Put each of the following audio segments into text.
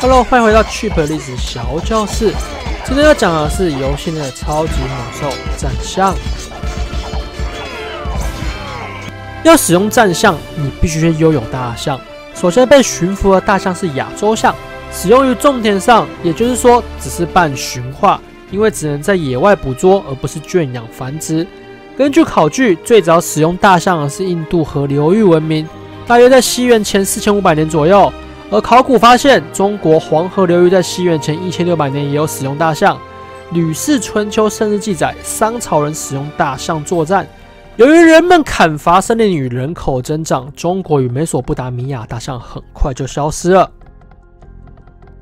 Hello， 欢迎回到 Cheap 历史小教室。今天要讲的是游戏内的超级猛兽战象。要使用战象，你必须先拥有大象。首先被驯服的大象是亚洲象，使用于种田上，也就是说只是半驯化，因为只能在野外捕捉，而不是圈养繁殖。根据考据，最早使用大象的是印度河流域文明，大约在西元前4500年左右。而考古发现，中国黄河流域在西元前1600年也有使用大象。《吕氏春秋》甚至记载，商朝人使用大象作战。由于人们砍伐森林与人口增长，中国与美索不达米亚大象很快就消失了。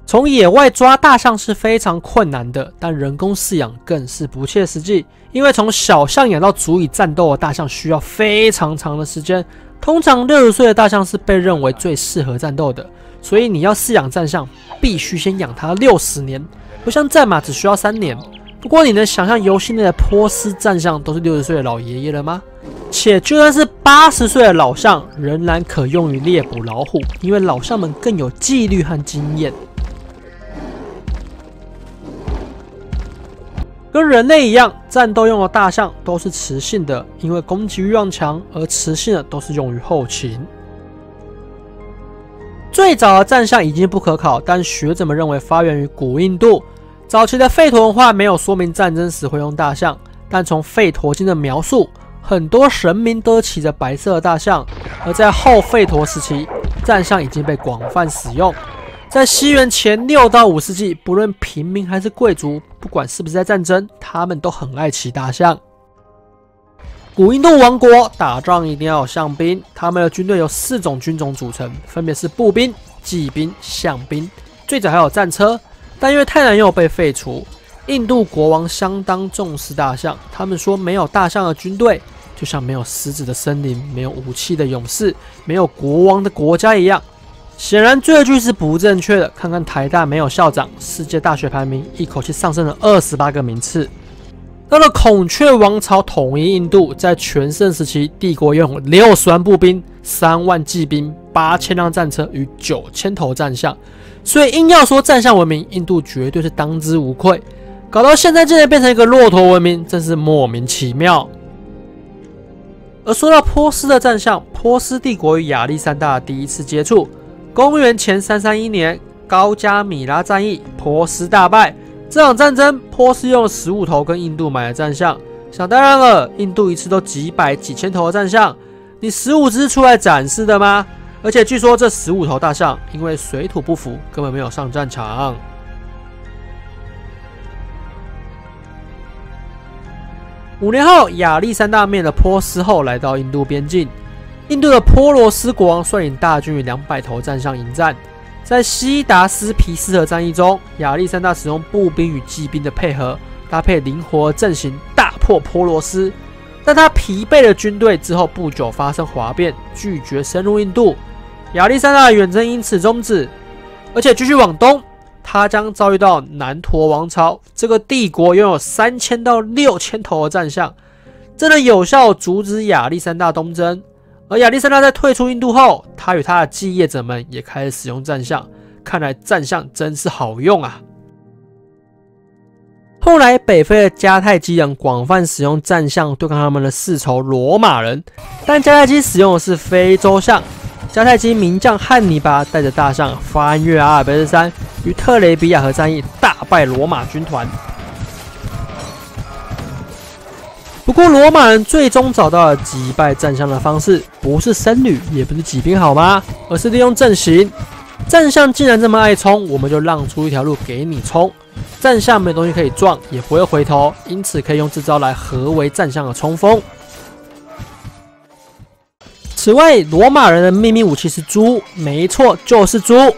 从野外抓大象是非常困难的，但人工饲养更是不切实际，因为从小象养到足以战斗的大象需要非常长的时间。通常60岁的大象是被认为最适合战斗的，所以你要饲养战象，必须先养它60年，不像战马只需要3年。不过你能想象游戏内的波斯战象都是60岁的老爷爷了吗？且就算是80岁的老象，仍然可用于猎捕老虎，因为老象们更有纪律和经验。跟人类一样，战斗用的大象都是雌性的，因为攻击欲望强，而雌性的都是用于后勤。最早的战象已经不可考，但学者们认为发源于古印度。早期的吠陀文化没有说明战争时会用大象，但从吠陀经的描述，很多神明都骑着白色的大象。而在后吠陀时期，战象已经被广泛使用。在西元前6到5世纪，不论平民还是贵族，不管是不是在战争，他们都很爱骑大象。古印度王国打仗一定要有象兵，他们的军队由4种军种组成，分别是步兵、骑兵、象兵，最早还有战车，但因为太难用被废除。印度国王相当重视大象，他们说没有大象的军队，就像没有狮子的森林，没有武器的勇士，没有国王的国家一样。显然这句是不正确的，看看台大没有校长，世界大学排名一口气上升了28个名次。到了孔雀王朝统一印度，在全盛时期，帝国拥有60万步兵、3万骑兵、8000辆战车与9000头战象，所以硬要说战象文明，印度绝对是当之无愧。搞到现在竟然变成一个骆驼文明，真是莫名其妙。而说到波斯的战象，波斯帝国与亚历山大第一次接触。公元前331年，高加米拉战役，波斯大败。这场战争，波斯用15头跟印度买的战象。想当然了，印度一次都几百几千头的战象，你15只出来展示的吗？而且据说这15头大象因为水土不服，根本没有上战场。5年后，亚历山大灭了波斯后，来到印度边境。印度的波罗斯国王率领大军与200头战象迎战，在西达斯皮斯河战役中，亚历山大使用步兵与骑兵的配合，搭配灵活的阵型，大破波罗斯。但他疲惫的军队之后不久发生哗变，拒绝深入印度，亚历山大的远征因此终止。而且继续往东，他将遭遇到南陀王朝，这个帝国拥有3000到6000头的战象，这能有效阻止亚历山大东征。而亚历山大在退出印度后，他与他的继业者们也开始使用战象，看来战象真是好用啊。后来北非的迦太基人广泛使用战象对抗他们的世仇罗马人，但迦太基使用的是非洲象。迦太基名将汉尼拔带着大象翻越阿尔卑斯山，于特雷比亚河战役大败罗马军团。不过，罗马人最终找到了击败战象的方式，不是僧侣，也不是骑兵，好吗？而是利用阵型。战象既然这么爱冲，我们就让出一条路给你冲。战象没东西可以撞，也不会回头，因此可以用这招来合围战象的冲锋。此外，罗马人的秘密武器是猪，没错，就是猪。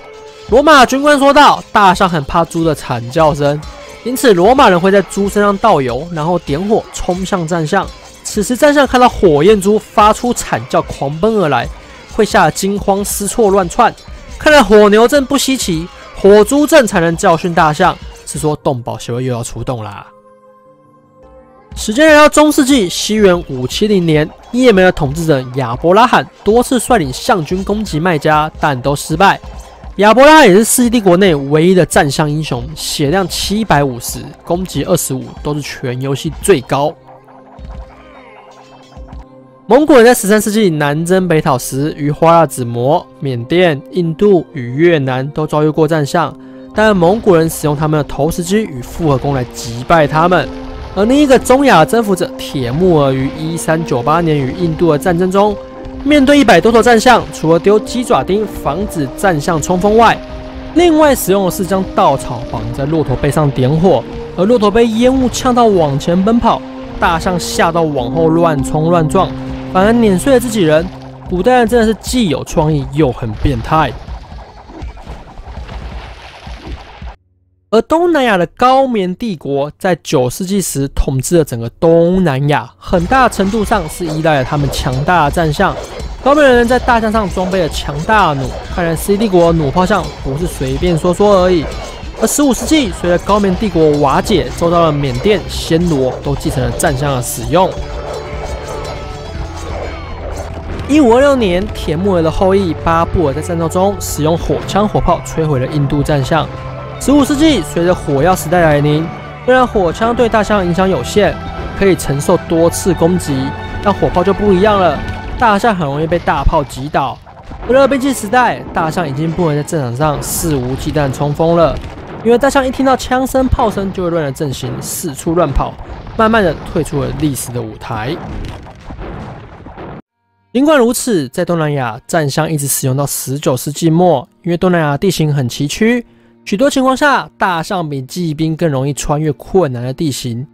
罗马军官说道：“大象很怕猪的惨叫声。”因此，罗马人会在猪身上倒油，然后点火冲向战象。此时，战象看到火焰猪发出惨叫，狂奔而来，会吓得惊慌失措乱窜。看来火牛阵不稀奇，火猪阵才能教训大象。是说动保协会又要出动啦。时间来到中世纪，西元570年，也门的统治者亚伯拉罕多次率领象军攻击麦加，但都失败。亚伯拉也是世纪帝国内唯一的战象英雄，血量750，攻击25，都是全游戏最高。蒙古人在13世纪南征北讨时，与花剌子模、缅甸、印度与越南都遭遇过战象，但蒙古人使用他们的投石机与复合弓来击败他们。而另一个中亚征服者铁木儿于1398年与印度的战争中，面对100多头战象，除了丢鸡爪钉防止战象冲锋外，另外使用的是将稻草绑在骆驼背上点火，而骆驼被烟雾呛到往前奔跑，大象吓到往后乱冲乱撞，反而碾碎了自己人。古代人真的是既有创意又很变态。而东南亚的高棉帝国在9世纪时统治了整个东南亚，很大程度上是依赖了他们强大的战象。高棉人在大象上装备了强大的弩，看来世纪帝国弩炮象不是随便说说而已。而15世纪随着高棉帝国瓦解，周遭的缅甸、暹罗都继承了战象的使用。1526年，铁木儿的后裔巴布尔在战斗中使用火枪火炮摧毁了印度战象。15世纪，随着火药时代来临，虽然火枪对大象影响有限，可以承受多次攻击，但火炮就不一样了，大象很容易被大炮击倒。而热兵器时代，大象已经不能在战场上肆无忌惮冲锋了，因为大象一听到枪声、炮声就会乱了阵型，四处乱跑，慢慢的退出了历史的舞台。尽管如此，在东南亚，战象一直使用到19世纪末，因为东南亚地形很崎岖。许多情况下，大象比骑兵更容易穿越困难的地形。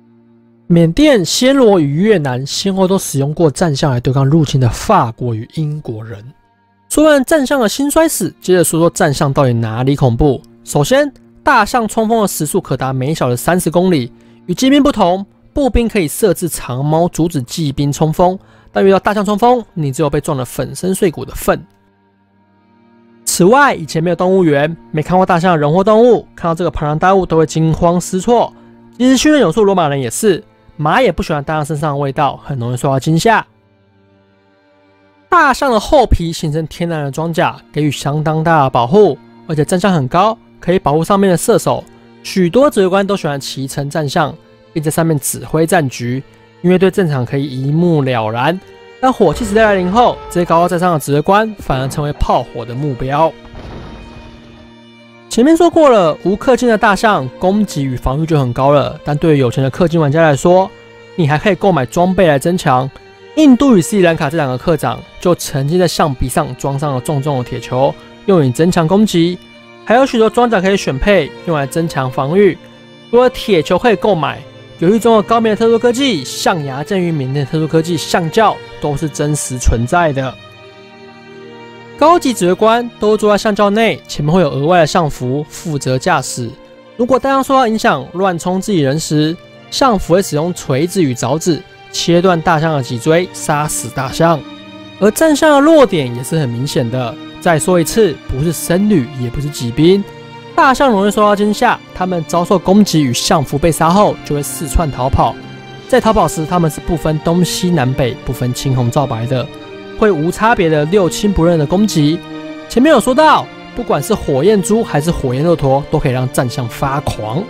缅甸、暹罗与越南先后都使用过战象来对抗入侵的法国与英国人。说完战象的兴衰史，接着说说战象到底哪里恐怖。首先，大象冲锋的时速可达每小时30公里，与骑兵不同，步兵可以设置长矛阻止骑兵冲锋，但遇到大象冲锋，你只有被撞得粉身碎骨的份。此外，以前没有动物园，没看过大象的人或动物，看到这个庞然大物都会惊慌失措。其实训练有素罗马人也是，马也不喜欢大象身上的味道，很容易受到惊吓。大象的后皮形成天然的装甲，给予相当大的保护，而且战象很高，可以保护上面的射手。许多指挥官都喜欢骑乘战象，并在上面指挥战局，因为对战场可以一目了然。当火器时代来临后，这些高高在上的指挥官反而成为炮火的目标。前面说过了，无氪金的大象攻击与防御就很高了，但对于有钱的氪金玩家来说，你还可以购买装备来增强。印度与斯里兰卡这两个课长就曾经在象鼻上装上了重重的铁球，用以增强攻击，还有许多装甲可以选配，用来增强防御。除了铁球可以购买，游戏中的高棉的特殊科技象牙剑与缅甸的特殊科技象教都是真实存在的。高级指挥官都坐在象教内，前面会有额外的象服负责驾驶。如果大象受到影响乱冲自己人时，象服会使用锤子与凿子切断大象的脊椎，杀死大象。而战象的弱点也是很明显的。再说一次，不是僧侣，也不是骑兵。大象容易受到惊吓，它们遭受攻击与象服被杀后，就会四窜逃跑。在逃跑时，它们是不分东西南北，不分青红皂白的，会无差别的六亲不认的攻击。前面有说到，不管是火焰猪还是火焰骆驼，都可以让战象发狂。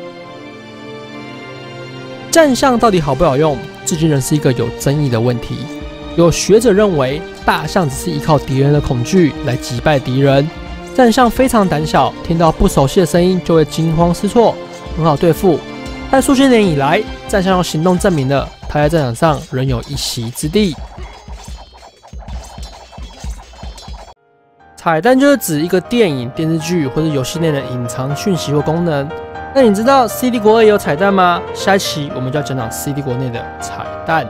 战象到底好不好用，至今仍是一个有争议的问题。有学者认为，大象只是依靠敌人的恐惧来击败敌人。战象非常胆小，听到不熟悉的声音就会惊慌失措，很好对付。但数千年以来，战象用行动证明了它在战场上仍有一席之地。彩蛋就是指一个电影、电视剧或者游戏内的隐藏讯息或功能。那你知道 CD 国2也有彩蛋吗？下一期我们就要讲讲 CD 国内的彩蛋。